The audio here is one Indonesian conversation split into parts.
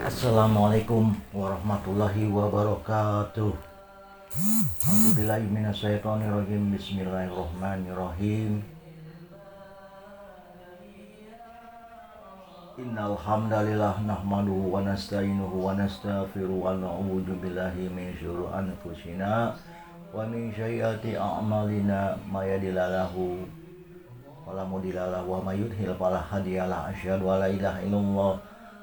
Assalamualaikum warahmatullahi wabarakatuh. A'udzubillahi minasyaitonirrajim. Bismillahirrahmanirrahim. Innal hamdalillah nahmaduhu wa nasta'inuhu wa nastaghfiruhu wa na'udzu billahi min syururi anfusina wa min sayyiati a'malina may yahdihillahu fala mudilla lahu wa may yudhlil fala hadiyalah. Asyhadu an la ilaha illallah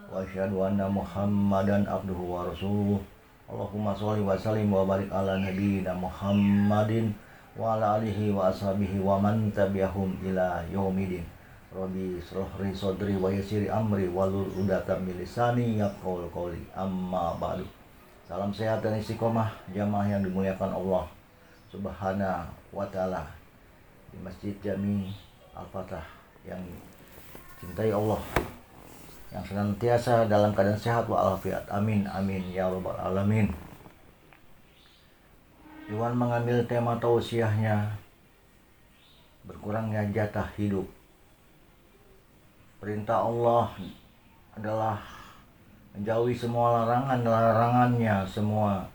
wa asyhadu anna Muhammadan abduhu wa rasuluh. Allahumma sholli wa sallim wa barik ala nabiyyina Muhammadin wa ala alihi wa ashabihi wa man tabi'ahum ila yaumidin. Rabbi shrah li sadri wa yassir li amri wahlul 'uqdatam min lisani yafqahu qawli. Amma ba'du. Salam sehat dan istiqomah jamaah yang dimuliakan Allah Subhanahu wa taala di Masjid Jami Al-Fatah yang cintai Allah, yang senantiasa dalam keadaan sehat walafiat. Amin amin ya rabbal alamin. Iwan mengambil tema tausiahnya, berkurangnya jatah hidup. Perintah Allah adalah menjauhi semua larangannya semua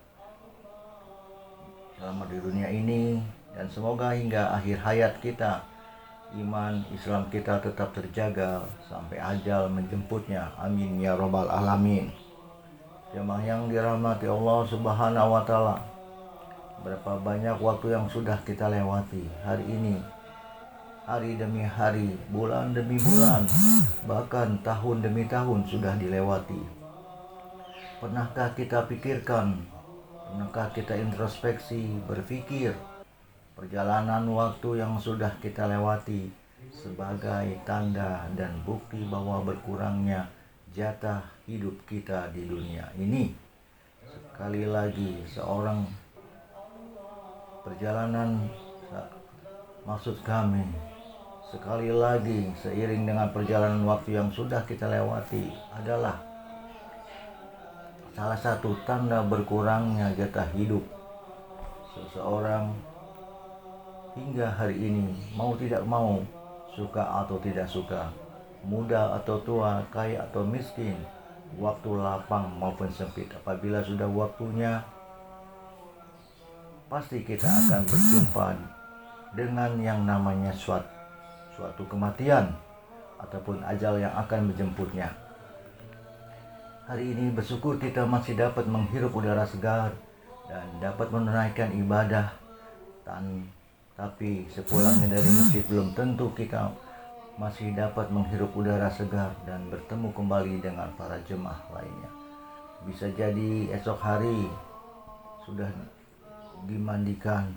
selama di dunia ini, dan semoga hingga akhir hayat kita iman Islam kita tetap terjaga sampai ajal menjemputnya. Amin ya rabbal alamin. Jemaah yang dirahmati Allah Subhanahu wa taala, berapa banyak waktu yang sudah kita lewati hari ini, hari demi hari, bulan demi bulan, bahkan tahun demi tahun sudah dilewati. Pernahkah kita pikirkan, pernahkah kita introspeksi, berpikir perjalanan waktu yang sudah kita lewati sebagai tanda dan bukti bahwa berkurangnya jatah hidup kita di dunia ini? Sekali lagi, seorang perjalanan, maksud kami, sekali lagi, seiring dengan perjalanan waktu yang sudah kita lewati adalah salah satu tanda berkurangnya jatah hidup seseorang hingga hari ini. Mau tidak mau, suka atau tidak suka, muda atau tua, kaya atau miskin, waktu lapang maupun sempit, apabila sudah waktunya, pasti kita akan berjumpa dengan yang namanya suatu kematian ataupun ajal yang akan menjemputnya. Hari ini bersyukur kita masih dapat menghirup udara segar dan dapat menunaikan ibadah, tapi sepulangnya dari masjid belum tentu kita masih dapat menghirup udara segar dan bertemu kembali dengan para jemaah lainnya. Bisa jadi esok hari sudah dimandikan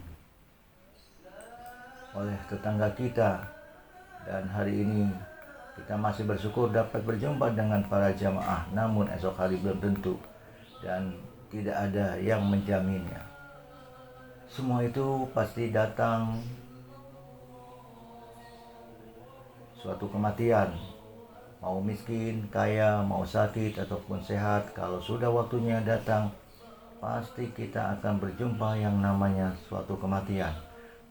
oleh tetangga kita, dan hari ini kita masih bersyukur dapat berjumpa dengan para jamaah, namun esok hari belum tentu dan tidak ada yang menjaminnya. Semua itu pasti datang suatu kematian, mau miskin, kaya, mau sakit ataupun sehat. Kalau sudah waktunya datang, pasti kita akan berjumpa yang namanya suatu kematian.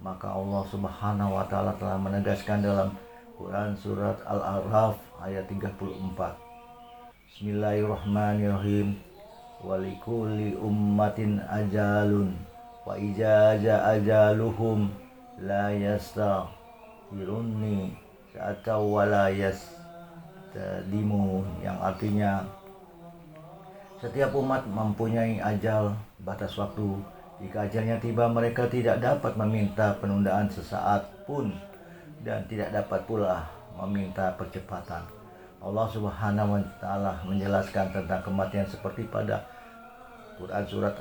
Maka Allah Subhanahu wa taala telah menegaskan dalam Quran surat Al-A'raf ayat 34. Bismillahirrahmanirrahim. Walikulli ummatin ajalun wa ijaza ajaluhum la yastaghfiruni sa'ata wa la yastadimun, yang artinya setiap umat mempunyai ajal, batas waktu. Jika ajalnya tiba, mereka tidak dapat meminta penundaan sesaat pun dan tidak dapat pula meminta percepatan. Allah Subhanahu wa taala menjelaskan tentang kematian seperti pada Quran surat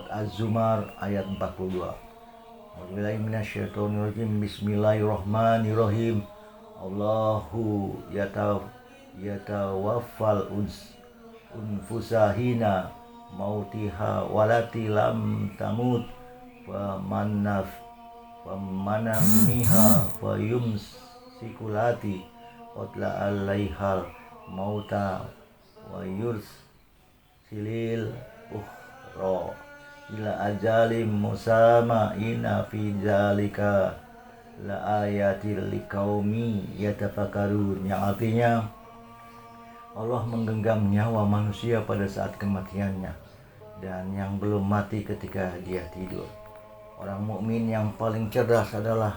Az-Zumar ayat 42. A'udzubillahi minasyaitonirrajim. Bismillahirrahmanirrahim. Allahu yatawaffal unfusahina mautiha walati lam tamut wa manamiha wa yumsikulati qatla alaihal mauta wa yursilil ukhra ila ajalim musama ina fi zalika la ayatil liqaumi yatafakkarun, yang artinya Allah menggenggam nyawa manusia pada saat kematiannya dan yang belum mati ketika dia tidur. Orang mukmin yang paling cerdas adalah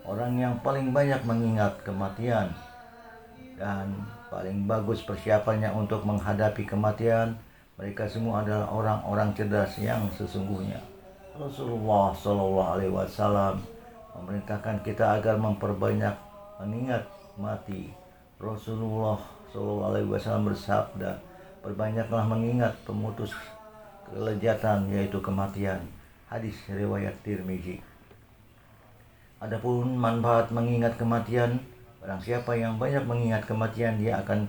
orang yang paling banyak mengingat kematian dan paling bagus persiapannya untuk menghadapi kematian. Mereka semua adalah orang-orang cerdas yang sesungguhnya. Rasulullah Shallallahu Alaihi Wasallam memerintahkan kita agar memperbanyak mengingat mati. Rasulullah Shallallahu Alaihi Wasallam bersabda, "Perbanyaklah mengingat pemutus kelezatan, yaitu kematian." Hadis riwayat Tirmizi. Adapun manfaat mengingat kematian, barang siapa yang banyak mengingat kematian, dia akan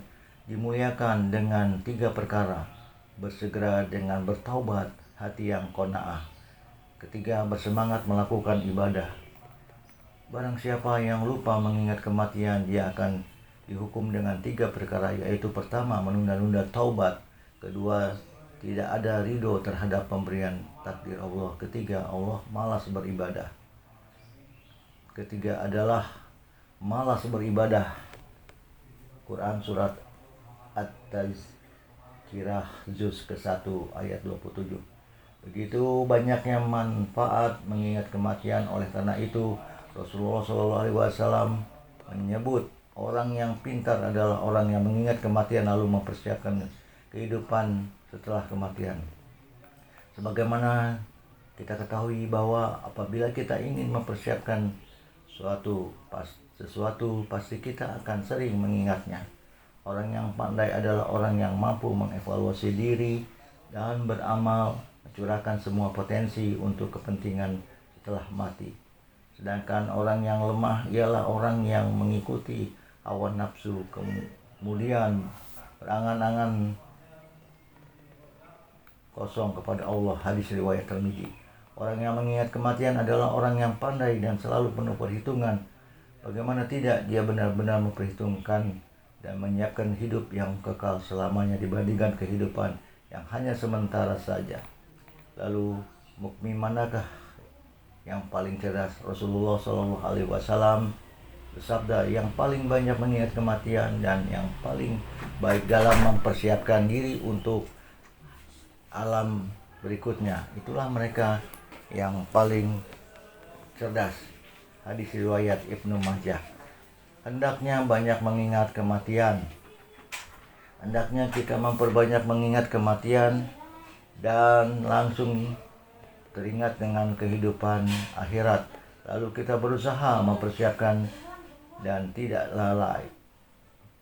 dimuliakan dengan 3 perkara. Bersegera dengan bertaubat, hati yang qanaah. Ketiga, bersemangat melakukan ibadah. Barang siapa yang lupa mengingat kematian, dia akan dihukum dengan 3 perkara, yaitu pertama, menunda-nunda taubat. Kedua, tidak ada ridho terhadap pemberian takdir Allah. Ketiga, Allah malas beribadah. Ketiga adalah malas beribadah. Quran surat At-Tazkirah juz ke-1 ayat 27. Begitu banyaknya manfaat mengingat kematian. Oleh karena itu Rasulullah SAW menyebut orang yang pintar adalah orang yang mengingat kematian lalu mempersiapkan kehidupan setelah kematian. Sebagaimana kita ketahui bahwa apabila kita ingin mempersiapkan sesuatu pasti kita akan sering mengingatnya. Orang yang pandai adalah orang yang mampu mengevaluasi diri dan beramal, mencurahkan semua potensi untuk kepentingan setelah mati. Sedangkan orang yang lemah ialah orang yang mengikuti hawa nafsu, kemudian berangan-angan kosong kepada Allah. Hadis riwayat Tirmizi. Orang yang mengingat kematian adalah orang yang pandai dan selalu penuh perhitungan. Bagaimana tidak, dia benar-benar memperhitungkan dan menyiapkan hidup yang kekal selamanya dibandingkan kehidupan yang hanya sementara saja. Lalu mukmin manakah yang paling cerdas? Rasulullah Shallallahu Alaihi Wasallam bersabda, yang paling banyak mengingat kematian dan yang paling baik dalam mempersiapkan diri untuk alam berikutnya, itulah mereka yang paling cerdas. Hadis riwayat Ibnu Majah. Hendaknya banyak mengingat kematian. Hendaknya kita memperbanyak mengingat kematian dan langsung teringat dengan kehidupan akhirat. Lalu kita berusaha mempersiapkan dan tidak lalai.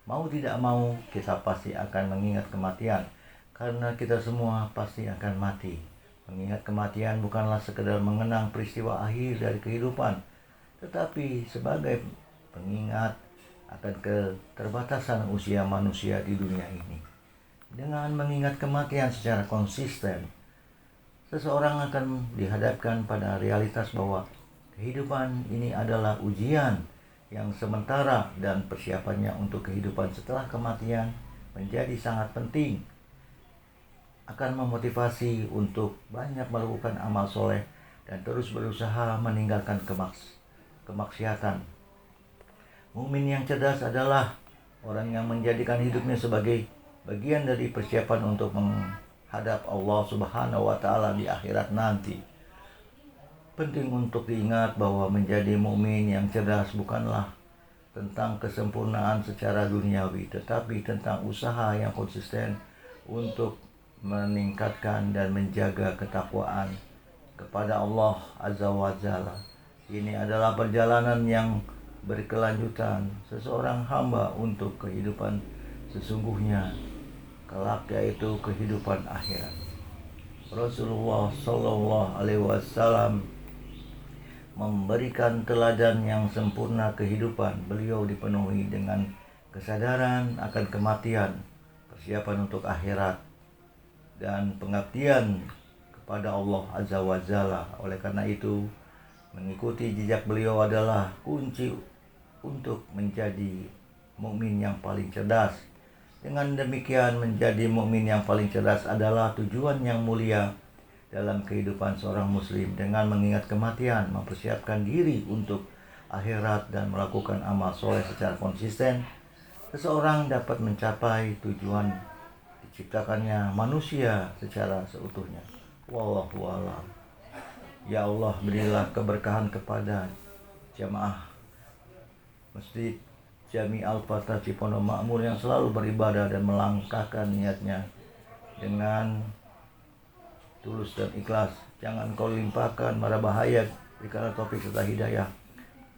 Mau tidak mau kita pasti akan mengingat kematian, karena kita semua pasti akan mati. Mengingat kematian bukanlah sekedar mengenang peristiwa akhir dari kehidupan, tetapi sebagai pengingat akan keterbatasan usia manusia di dunia ini. Dengan mengingat kematian secara konsisten, seseorang akan dihadapkan pada realitas bahwa kehidupan ini adalah ujian yang sementara dan persiapannya untuk kehidupan setelah kematian menjadi sangat penting. Akan memotivasi untuk banyak melakukan amal soleh dan terus berusaha meninggalkan kemaksiatan. Mukmin yang cerdas adalah orang yang menjadikan hidupnya sebagai bagian dari persiapan untuk menghadap Allah Subhanahu wa Ta'ala di akhirat nanti. Penting untuk diingat bahwa menjadi mukmin yang cerdas bukanlah tentang kesempurnaan secara duniawi, tetapi tentang usaha yang konsisten untuk meningkatkan dan menjaga ketakwaan kepada Allah Azza wa Jalla. Ini adalah perjalanan yang berkelanjutan seseorang hamba untuk kehidupan sesungguhnya kelak, yaitu kehidupan akhirat. Rasulullah Shallallahu Alaihi Wasallam memberikan teladan yang sempurna kehidupan. Beliau dipenuhi dengan kesadaran akan kematian, persiapan untuk akhirat, dan pengabdian kepada Allah Azza wa Jalla. Oleh karena itu, mengikuti jejak beliau adalah kunci untuk menjadi mukmin yang paling cerdas. Dengan demikian, menjadi mukmin yang paling cerdas adalah tujuan yang mulia dalam kehidupan seorang muslim. Dengan mengingat kematian, mempersiapkan diri untuk akhirat dan melakukan amal soleh secara konsisten, seseorang dapat mencapai tujuan diciptakannya manusia secara seutuhnya. Wallahu a'lam. Ya Allah, berilah keberkahan kepada jamaah Masjid Jami Al-Fatah Cipondo Makmur yang selalu beribadah dan melangkahkan niatnya dengan tulus dan ikhlas. Jangan kau limpahkan mara bahaya, berikanlah taufik serta hidayah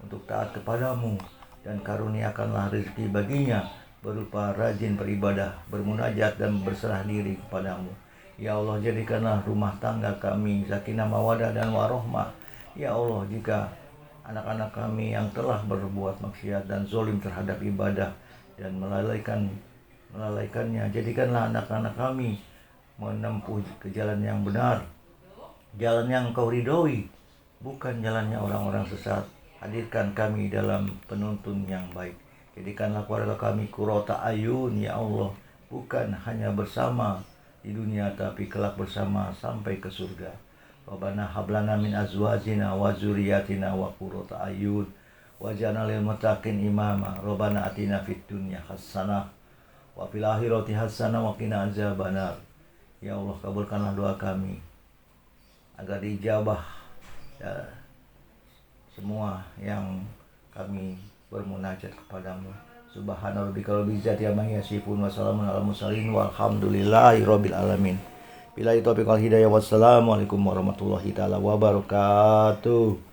untuk taat kepadamu, dan karuniakanlah rezeki baginya berupa rajin beribadah, bermunajat dan berserah diri kepadamu. Ya Allah, jadikanlah rumah tangga kami sakinah mawadah dan warohmah. Ya Allah, jika anak-anak kami yang telah berbuat maksiat dan zolim terhadap ibadah dan melalaikannya, jadikanlah anak-anak kami menempuh ke jalan yang benar, jalan yang kau ridhoi, bukan jalannya orang-orang sesat. Hadirkan kami dalam penuntun yang baik. Jadikanlah keluarga kami qurrata ayun, ya Allah, bukan hanya bersama di dunia tapi kelak bersama sampai ke surga. Rabbana hablana min azwajina wa dzurriyyatina wa qurrata ayun waj'alna lil muttaqin imama. Rabbana atina fid dunya hasanah wa fil akhirati hasanah wa qina azabannar. Ya Allah, kabulkanlah doa kami agar dijabah ya, semua yang kami bermunajat kepadamu. Subhana rabbika rabbil izzati amma yasifun wa salamun alal mursalin walhamdulillahi rabbil alamin. Billahi taufiq wal hidayah. Wassalamualaikum warahmatullahi taala wabarakatuh.